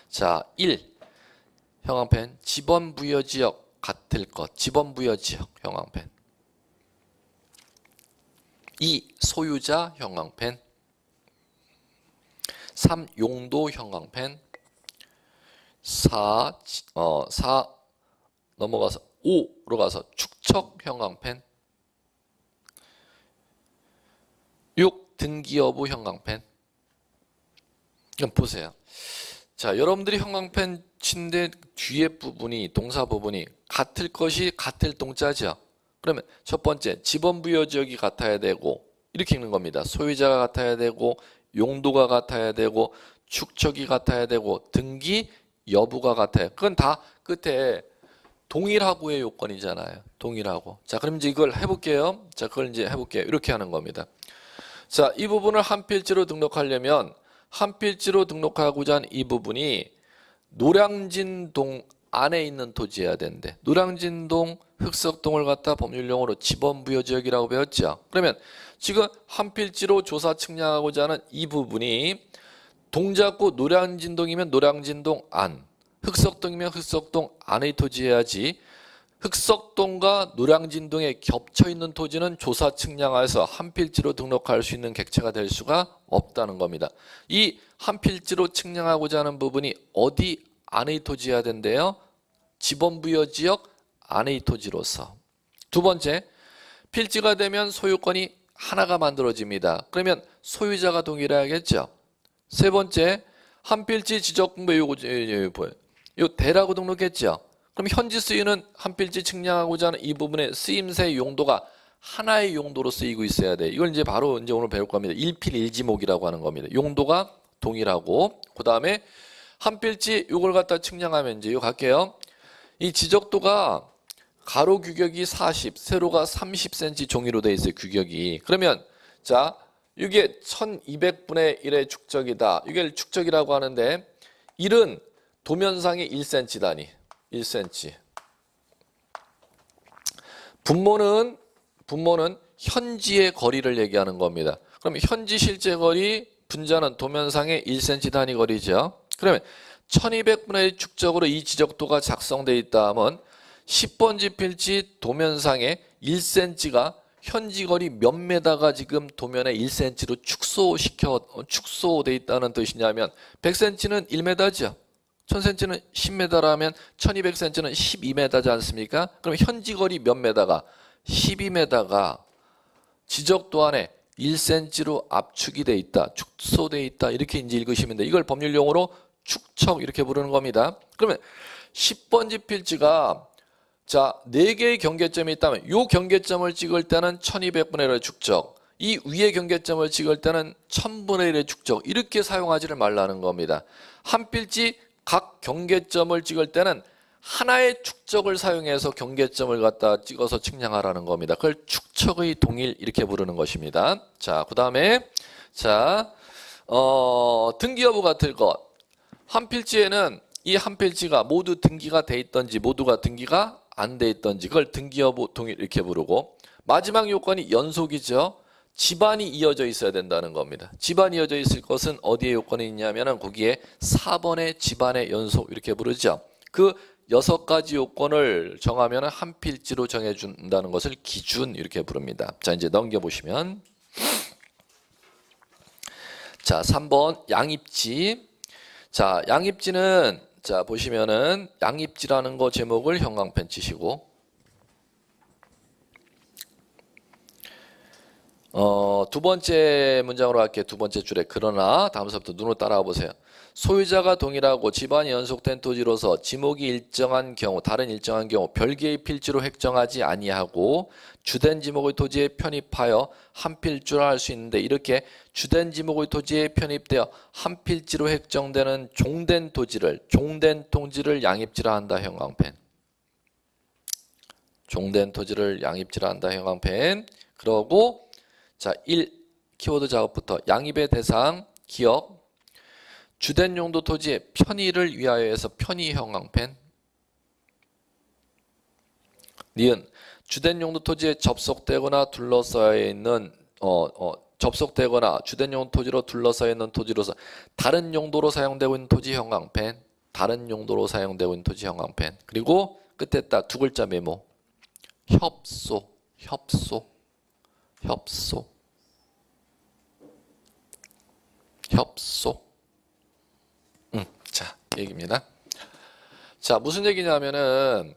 A: 자, 1. 형광펜 지번 부여 지역 같을 것. 지번 부여 지역 형광펜. 2. 소유자 형광펜. 3. 용도 형광펜. 4. 넘어가서 5로 가서 축척 형광펜. 6. 등기 여부 형광펜. 그럼 보세요. 자, 여러분들이 형광펜 친데 뒤에 부분이 동사 부분이 같을 것이 같을 동자죠. 그러면 첫 번째 지번부여 지역이 같아야 되고 이렇게 읽는 겁니다. 소유자가 같아야 되고 용도가 같아야 되고 축척이 같아야 되고 등기 여부가 같아요. 그건 다 끝에 동일하고의 요건이잖아요. 동일하고. 자, 그럼 이제 이걸 해볼게요. 자, 그걸 이제 해볼게요. 이렇게 하는 겁니다. 자, 이 부분을 한 필지로 등록하려면 한 필지로 등록하고자 하는 이 부분이 노량진동 안에 있는 토지여야 되는데 노량진동, 흑석동을 갖다 법률용어로 지번부여지역이라고 배웠죠. 그러면 지금 한 필지로 조사 측량하고자 하는 이 부분이 동작구 노량진동이면 노량진동 안, 흑석동이면 흑석동 안의 토지여야지 흑석동과 노량진동에 겹쳐있는 토지는 조사 측량해서 한 필지로 등록할 수 있는 객체가 될 수가 없다는 겁니다. 이 한 필지로 측량하고자 하는 부분이 어디 안의 토지여야 된대요? 지번부여지역 안의 토지로서. 두 번째, 필지가 되면 소유권이 하나가 만들어집니다. 그러면 소유자가 동일해야겠죠. 세 번째, 한 필지 지적공부에 요 대라고 등록했죠. 그럼 현지 쓰이는 한 필지 측량하고자 하는 이 부분의 쓰임새 용도가 하나의 용도로 쓰이고 있어야 돼. 이걸 이제 바로 이제 오늘 배울 겁니다. 일필일지목이라고 하는 겁니다. 용도가 동일하고 그 다음에 한 필지 요걸 갖다 측량하면 이제 요 갈게요. 이 지적도가 가로 규격이 40, 세로가 30cm 종이로 돼 있어요. 규격이. 그러면 자 이게 1200분의 1의 축적이다. 이게 축적이라고 하는데 1은 도면상의 1cm 단위. 1cm. 분모는 현지의 거리를 얘기하는 겁니다. 그럼 현지 실제 거리 분자는 도면상의 1cm 단위 거리죠. 그러면 1200분의 1 축적으로 이 지적도가 작성되어 있다 하면 10번지 필지 도면상의 1cm가 현지 거리 몇 메다가 지금 도면에 1cm로 축소되어 있다는 뜻이냐면 100cm는 1m죠. 1000cm는 10m라면 1200cm는 12m지 않습니까? 그럼 현지 거리 몇 메다가 12m가 지적도 안에 1cm로 압축이 돼 있다. 축소돼 있다. 이렇게 이제 읽으시면 돼. 이걸 법률 용어로 축척 이렇게 부르는 겁니다. 그러면 10번지 필지가 자, 4개의 경계점이 있다면 이 경계점을 찍을 때는 1200분의 1의 축적, 이 위의 경계점을 찍을 때는 1000분의 1의 축적 이렇게 사용하지를 말라는 겁니다. 한 필지 각 경계점을 찍을 때는 하나의 축적을 사용해서 경계점을 갖다 찍어서 측량하라는 겁니다. 그걸 축척의 동일 이렇게 부르는 것입니다. 자, 그 다음에 자, 등기 여부 같을 것. 한 필지에는 이 한 필지가 모두 등기가 돼 있던지 모두가 등기가 안 돼 있던지 그걸 등기 여부 동일 이렇게 부르고 마지막 요건이 연속이죠. 집안이 이어져 있어야 된다는 겁니다. 집안이 이어져 있을 것은 어디에 요건이 있냐면은 거기에 4번의 집안의 연속 이렇게 부르죠. 그 6가지 요건을 정하면 한 필지로 정해준다는 것을 기준 이렇게 부릅니다. 자, 이제 넘겨보시면 자 3번 양입지. 자, 양입지는 자 보시면은 양입지라는 거 제목을 형광펜 치시고 두 번째 문장으로 할게요. 두 번째 줄에 그러나 다음서부터 눈으로 따라와 보세요. 소유자가 동일하고 집안이 연속된 토지로서 지목이 일정한 경우 다른 일정한 경우 별개의 필지로 획정하지 아니하고 주된 지목의 토지에 편입하여 한 필지로 할 수 있는데 이렇게 주된 지목의 토지에 편입되어 한 필지로 획정되는 종된 토지를 양입지라 한다. 형광펜. 종된 토지를 양입지라 한다. 형광펜. 그러고 자 1 키워드 작업부터 양입의 대상 기억 주된 용도 토지의 편의를 위하여 해서 편의 형광펜. 니은 주된 용도 토지에 접속되거나 둘러싸여 있는 접속되거나 주된 용도 토지로 둘러싸여 있는 토지로서 다른 용도로 사용되고 있는 토지 형광펜. 다른 용도로 사용되고 있는 토지 형광펜. 그리고 끝에 딱 두 글자 메모. 협소. 자, 얘기입니다. 자, 무슨 얘기냐면은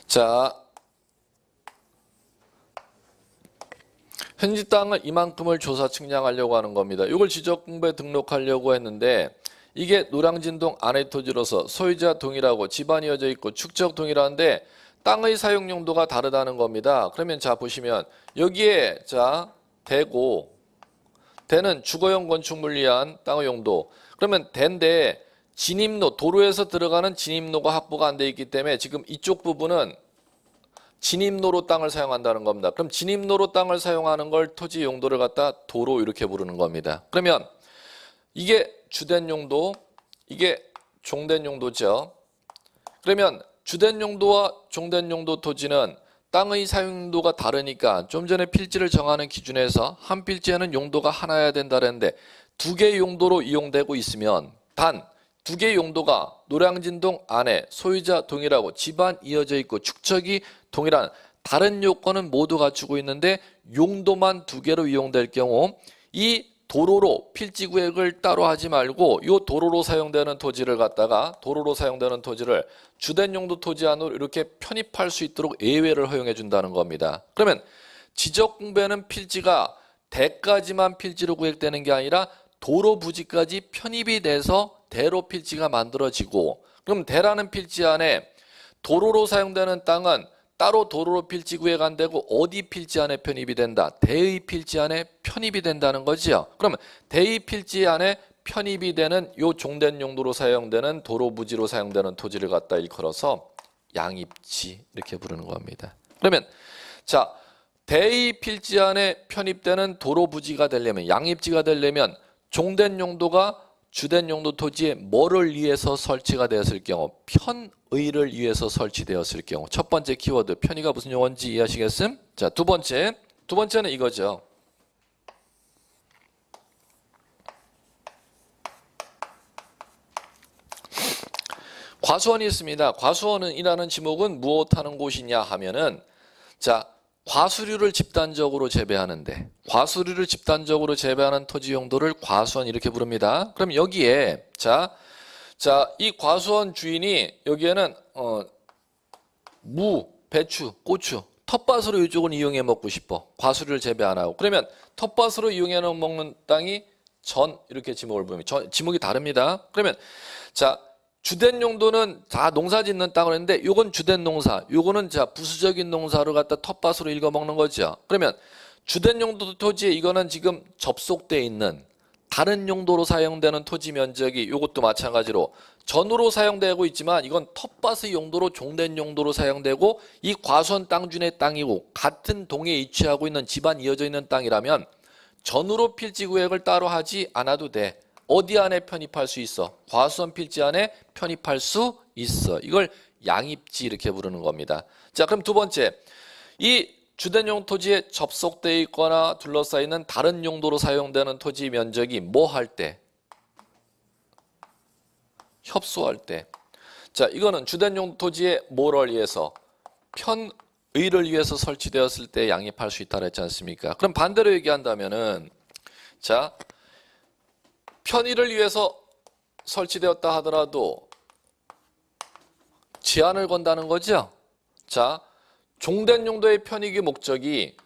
A: 자, 현지 땅을 이만큼을 조사 측량하려고 하는 겁니다. 이걸 지적공부에 등록하려고 했는데 이게 노량진동 안의 토지로서 소유자 동일하고 집안 이어져 있고 축적 동일한데 땅의 사용 용도가 다르다는 겁니다. 그러면 자 보시면 여기에 자 대고 대는 주거용 건축물 위한 땅의 용도. 그러면 대인데 진입로 도로에서 들어가는 진입로가 확보가 안 돼 있기 때문에 지금 이쪽 부분은 진입로로 땅을 사용한다는 겁니다. 그럼 진입로로 땅을 사용하는 걸 토지 용도를 갖다 도로 이렇게 부르는 겁니다. 그러면 이게 주된 용도, 이게 종된 용도죠. 그러면 주된 용도와 종된 용도 토지는 땅의 사용도가 다르니까 좀 전에 필지를 정하는 기준에서 한 필지에는 용도가 하나여야 된다는데 두 개의 용도로 이용되고 있으면 단 두 개의 용도가 노량진동 안에 소유자 동일하고 집안 이어져 있고 축척이 동일한 다른 요건은 모두 갖추고 있는데 용도만 두 개로 이용될 경우 이 도로로 필지 구획을 따로 하지 말고 이 도로로 사용되는 토지를 갖다가 도로로 사용되는 토지를 주된 용도 토지 안으로 이렇게 편입할 수 있도록 예외를 허용해 준다는 겁니다. 그러면 지적 공배는 필지가 대까지만 필지로 구획되는 게 아니라 도로 부지까지 편입이 돼서 대로 필지가 만들어지고 그럼 대라는 필지 안에 도로로 사용되는 땅은 따로 도로로 필지 구획 안 되고 어디 필지 안에 편입이 된다? 대의 필지 안에 편입이 된다는 거지요. 그러면 대의 필지 안에 편입이 되는 요 종된 용도로 사용되는 도로 부지로 사용되는 토지를 갖다 일컬어서 양입지 이렇게 부르는 겁니다. 그러면 자 대의 필지 안에 편입되는 도로 부지가 되려면 양입지가 되려면 종된 용도가 주된 용도 토지에 뭐를 위해서 설치가 되었을 경우 편의를 위해서 설치되었을 경우 첫 번째 키워드 편의가 무슨 용어인지 이해하시겠음? 자, 두 번째는 이거죠. 과수원이 있습니다. 과수원이라는 지목은 무엇하는 곳이냐 하면은 자 과수류를 집단적으로 재배하는데 과수류를 집단적으로 재배하는 토지 용도를 과수원 이렇게 부릅니다. 그럼 여기에 이 과수원 주인이 여기에는 무, 배추, 고추, 텃밭으로 이쪽은 이용해 먹고 싶어. 과수류를 재배 안 하고. 그러면 텃밭으로 이용해 먹는 땅이 전 이렇게 지목을 부릅니다. 지목이 다릅니다. 그러면 자 주된 용도는 다 농사 짓는 땅을 했는데 요건 주된 농사, 요거는 자 부수적인 농사를 갖다 텃밭으로 읽어 먹는 거죠. 그러면 주된 용도 토지에 이거는 지금 접속되어 있는 다른 용도로 사용되는 토지 면적이 요것도 마찬가지로 전으로 사용되고 있지만 이건 텃밭의 용도로 종된 용도로 사용되고 이 과수원 땅주인의 땅이고 같은 동에 위치하고 있는 집안 이어져 있는 땅이라면 전으로 필지 구획을 따로 하지 않아도 돼. 어디 안에 편입할 수 있어? 과수원 필지 안에 편입할 수 있어. 이걸 양입지 이렇게 부르는 겁니다. 자, 그럼 두 번째. 이 주된 용 토지에 접속되어 있거나 둘러싸이는 다른 용도로 사용되는 토지 면적이 뭐 할 때? 협소할 때. 자, 이거는 주된 용 토지에 뭐를 위해서? 편의를 위해서 설치되었을 때 양입할 수 있다 그랬지 않습니까? 그럼 반대로 얘기한다면은 자, 편의를 위해서 설치되었다 하더라도 제한을 건다는 거죠. 자, 종된 용도의 편익의 목적이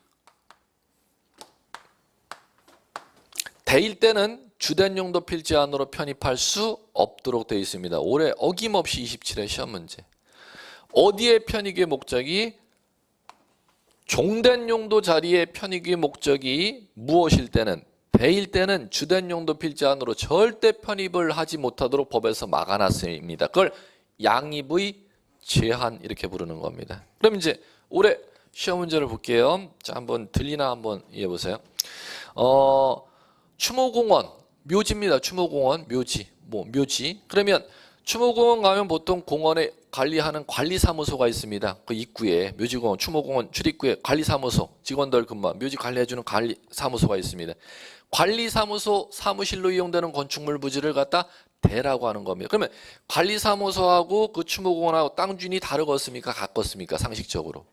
A: 대일 때는 주된 용도 필지 안으로 편입할 수 없도록 되어 있습니다. 올해 어김없이 27회 시험 문제. 어디에 편익의 목적이 종된 용도 자리에 편익의 목적이 무엇일 때는 대일 때는 주된 용도 필지 안으로 절대 편입을 하지 못하도록 법에서 막아놨습니다. 그걸 양입의 제한 이렇게 부르는 겁니다. 그럼 이제 올해 시험 문제를 볼게요. 자, 한번 들리나 한번 이해해 보세요. 추모공원 묘지입니다. 추모공원 묘지 묘지. 그러면 추모공원 가면 보통 공원에 관리하는 관리사무소가 있습니다. 그 입구에 묘지공원 추모공원 출입구에 관리사무소 직원들 근무한 묘지 관리해주는 관리사무소가 있습니다. 관리사무소 사무실로 이용되는 건축물 부지를 갖다 대라고 하는 겁니다. 그러면 관리사무소하고 그 추모공원하고 땅 주인이 다르겠습니까? 같겠습니까? 상식적으로.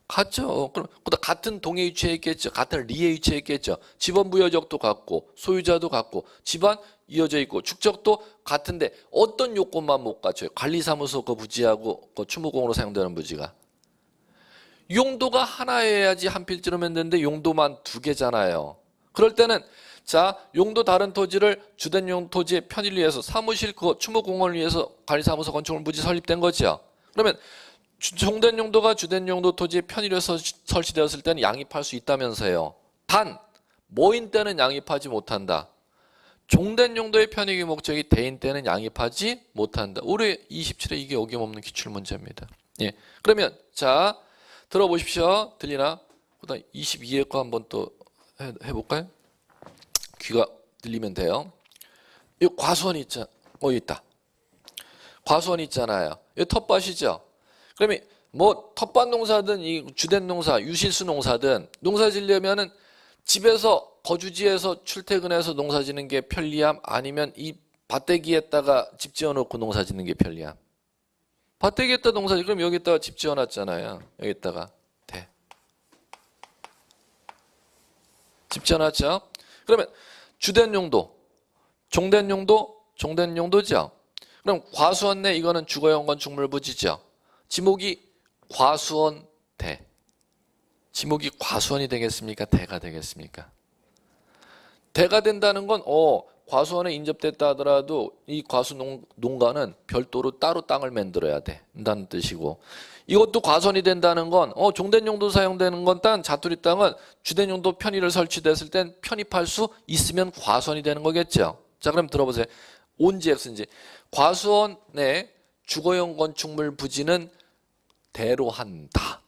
A: 같죠. 그럼 같은 동에 위치해 있겠죠. 같은 리에 위치해 있겠죠. 집원 부여적도 같고 소유자도 같고 집안 이어져 있고 축적도 같은데 어떤 요건만 못 갖춰요? 관리사무소 그 부지하고 그 추모공원으로 사용되는 부지가. 용도가 하나여야지 한 필지로 만드는데 용도만 두 개잖아요. 그럴 때는 자, 용도 다른 토지를 주된 용 토지의 편의를 위해서 사무실 그거 추모공원을 위해서 관리사무소 건축물 부지 설립된 거죠. 그러면 종된 용도가 주된 용도 토지의 편의를 위해서 설치되었을 때는 양입할 수 있다면서요. 단 모인 때는 양입하지 못한다. 종된 용도의 편익의 목적이 대인 때는 양입하지 못한다. 올해 27회 이게 어김없는 기출문제입니다. 예. 그러면 자 들어보십시오. 들리나? 그다음 22회 거 한번 또 해볼까요? 귀가 들리면 돼요. 이 과수원이 있잖아. 있다. 과수원이 있잖아요. 이 텃밭이죠. 그러면 뭐 텃밭 농사든 이 주된 농사, 유실수 농사든 농사 지려면은 집에서 거주지에서 출퇴근해서 농사 짓는 게 편리함 아니면 이 밭대기에다가 집 지어놓고 농사 짓는 게 편리함? 밭대기에다 농사 짓 그럼 여기다가 집 지어놨잖아요. 여기다가 집 지어놨죠. 그러면 주된 용도, 종된 용도, 종된 용도죠. 그럼 과수원 내 이거는 주거용 건축물 부지죠. 지목이 과수원 대. 지목이 과수원이 되겠습니까? 대가 되겠습니까? 대가 된다는 건 과수원에 인접됐다 하더라도 이 과수 농가는 별도로 따로 땅을 만들어야 된다는 뜻이고, 이것도 과수원이 된다는 건 종된 용도 사용되는 건 땅 자투리 땅은 주된 용도 편의를 설치됐을 땐 편입할 수 있으면 과수원이 되는 거겠죠. 자, 그럼 들어보세요. 온지 X인지 과수원 내 주거용 건축물 부지는 대로 한다.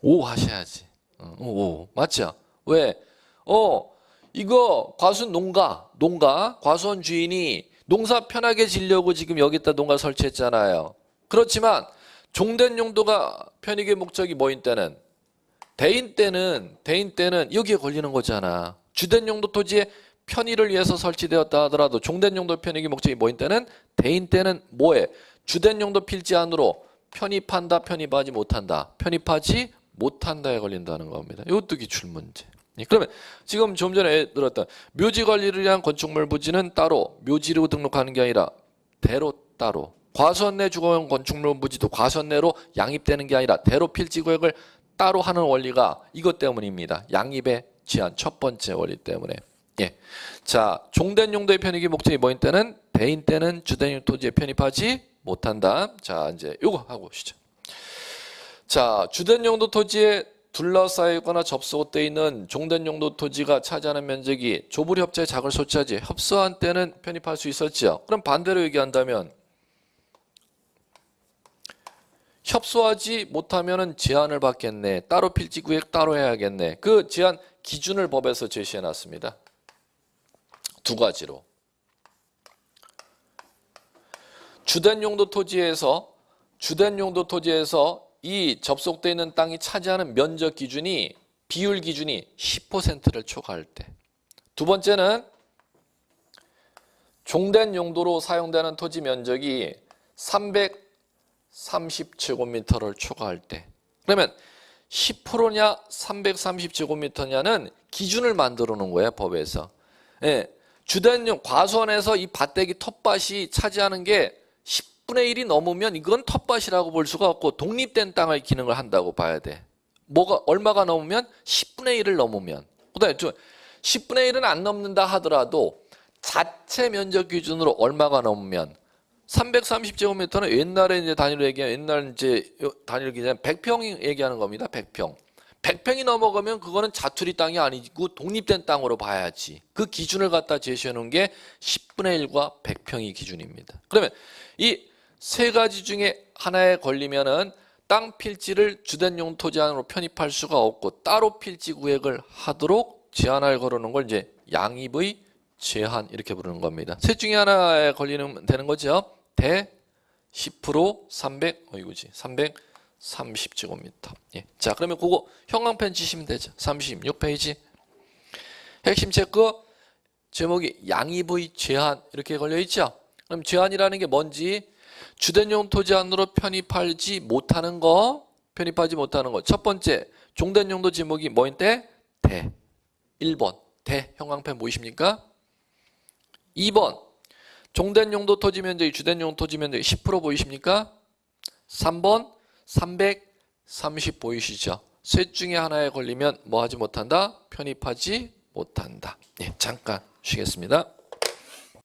A: 오 하셔야지. 오 맞죠? 왜? 이거 과수원 농가 과수원 주인이 농사 편하게 지려고 지금 여기다 농가 설치했잖아요. 그렇지만 종된 용도가 편익의 목적이 뭐인 때는 대인 때는 여기에 걸리는 거잖아. 주된 용도 토지의 편의를 위해서 설치되었다 하더라도 종된 용도 편익의 목적이 뭐인 때는 대인 때는 뭐해? 주된 용도 필지 안으로 편입한다, 편입하지 못한다. 편입하지 못한다에 걸린다는 겁니다. 이것도 기출문제. 그러면 지금 좀 전에 들었던 묘지 관리를 위한 건축물 부지는 따로 묘지로 등록하는 게 아니라 대로 따로, 과수원 내 주거용 건축물 부지도 과수원 내로 양입되는 게 아니라 대로 필지 구역을 따로 하는 원리가 이것 때문입니다. 양입의 제한 첫 번째 원리 때문에. 예. 자, 종된 용도의 편익의 목적이 뭐인 때는 대인 때는 주된 용 토지에 편입하지 못한다. 자, 이제 요거 하고 오시죠. 자, 주된 용도 토지에 둘러싸여 있거나 접속되어 있는 종된 용도 토지가 차지하는 면적이 조불 협조에 작을 소치하지 협소한 때는 편입할 수 있었죠. 그럼 반대로 얘기한다면 협소하지 못하면은 제한을 받겠네. 따로 필지 구역 따로 해야겠네. 그 제한 기준을 법에서 제시해 놨습니다. 두 가지로. 주된 용도 토지에서 이 접속되어 있는 땅이 차지하는 면적 기준이 비율 기준이 10%를 초과할 때. 두 번째는 종된 용도로 사용되는 토지 면적이 330제곱미터를 초과할 때. 그러면 10%냐 330제곱미터냐는 기준을 만들어 놓은 거예요, 법에서. 예. 주된 용 과수원에서 이 밭대기 텃밭이 차지하는 게 10분의 1이 넘으면 이건 텃밭이라고 볼 수가 없고 독립된 땅의 기능을 한다고 봐야 돼. 얼마가 넘으면 10분의 1을 넘으면. 그다음에 10분의 1은 안 넘는다 하더라도 자체 면적 기준으로 얼마가 넘으면 330제곱미터는 옛날에 이제 단위로 얘기하면 옛날 이제 단위로 얘기하면 100평 얘기하는 겁니다. 100평. 100평이 넘어가면 그거는 자투리 땅이 아니고 독립된 땅으로 봐야지. 그 기준을 갖다 제시해 놓은 게 10분의 1과 100평이 기준입니다. 그러면 이 세 가지 중에 하나에 걸리면은 땅 필지를 주된 용 토지 안으로 편입할 수가 없고 따로 필지 구획을 하도록 제한을 걸어놓은 걸 이제 양입의 제한 이렇게 부르는 겁니다. 셋 중에 하나에 걸리면 되는 거죠. 대 10% 330제곱미터. 예. 자, 그러면 그거 형광펜 치시면 되죠. 36페이지. 핵심 체크 제목이 양입의 제한 이렇게 걸려 있죠. 그럼 제한이라는 게 뭔지 주된용 토지 안으로 편입하지 못하는 거. 첫 번째 종된 용도 제목이 뭐인데? 대. 1번 대 형광펜 보이십니까? 2번 종된 용도 토지 면적이 주된 용도 토지 면적이 10% 보이십니까? 3번 330 보이시죠? 셋 중에 하나에 걸리면 뭐 하지 못한다? 편입하지 못한다. 예, 잠깐 쉬겠습니다.